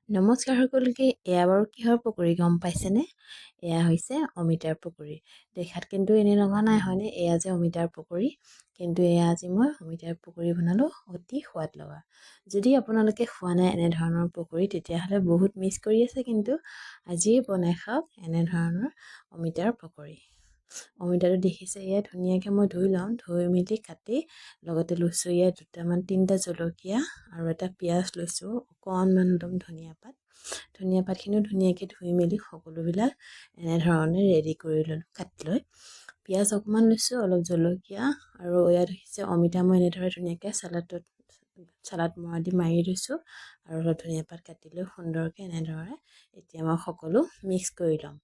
নমস্কাৰ সকলোকে। এয়া বাৰু কিহৰ পকৰি গম পাইছেনে? এয়া হৈছে অমিতাৰ পকৰি। দেখাত কিন্তু এনে লগা নাই হয়নে? এয়া যে অমিতাৰ পকৰি, কিন্তু এয়া আজি মই অমিতাৰ পকৰি বনালোঁ, অতি সোৱাদ লগা। যদি আপোনালোকে খোৱা নাই এনেধৰণৰ পকৰি, তেতিয়াহ'লে বহুত মিছ কৰি আছে। কিন্তু আজিয়ে বনাই খাওক এনেধৰণৰ অমিতাৰ পকৰি। অমিতাটো দেখিছে, এয়া ধুনীয়াকৈ মই ধুই লওঁ, ধুই মেলি কাটি লগতে লৈছোঁ এয়া তিনিটা জলকীয়া আৰু এটা পিঁয়াজ লৈছোঁ, অকণমান একদম ধনিয়া পাতখিনিও ধুনীয়াকৈ ধুই মেলি সকলোবিলাক এনেধৰণে ৰেডি কৰি ল'লোঁ কাটি লৈ। পিঁয়াজ অকণমান লৈছোঁ, অলপ জলকীয়া আৰু ইয়াত হৈছে অমিতা মই এনেদৰে ধুনীয়াকৈ চালাড মৰা দি মাৰি লৈছোঁ আৰু অলপ ধনিয়া পাত কাটি লৈ সুন্দৰকৈ এনেদৰে এতিয়া মই সকলো মিক্স কৰি ল'ম।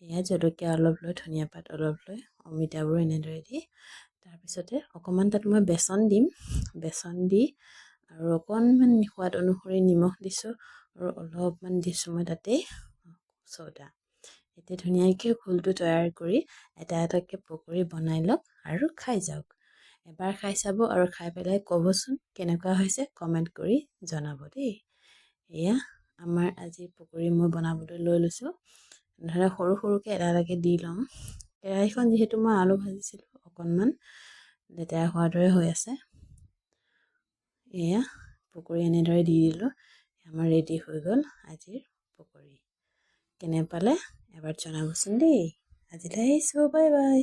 এয়া জলকীয়া অলপ লৈ, ধনিয়া পাত অলপ লৈ, অমিতাবোৰ এনেদৰে দি তাৰপিছতে অকণমান তাত মই বেচন দিম। বেচন দি আৰু অকণমান সোৱাদ অনুসৰি নিমখ দিছোঁ আৰু অলপমান দিছোঁ মই তাতে চ'দা। এতিয়া ধুনীয়াকৈ ঘোলটো তৈয়াৰ কৰি এটা এটাকৈ পকৰি বনাই লওক আৰু খাই যাওক। এবাৰ খাই চাব আৰু খাই পেলাই ক'বচোন কেনেকুৱা হৈছে, কমেণ্ট কৰি জনাব দেই। এয়া আমাৰ আজি পকৰি মই বনাবলৈ লৈ লৈছোঁ। ধৰা সৰু সৰুকৈ এটা এটাকৈ দি ল'ম। কেৰাহীখন যিহেতু মই আলু ভাজিছিলোঁ, অকণমান লেতেৰা হোৱাৰ দৰে হৈ আছে। এয়া পকৰি এনেদৰে দি দিলোঁ। আমাৰ ৰেডি হৈ গ'ল আজিৰ পকৰি। কেনে পালে এবাৰ জনাবচোন দেই। আজিলৈ আহিছোঁ, বাই বাই।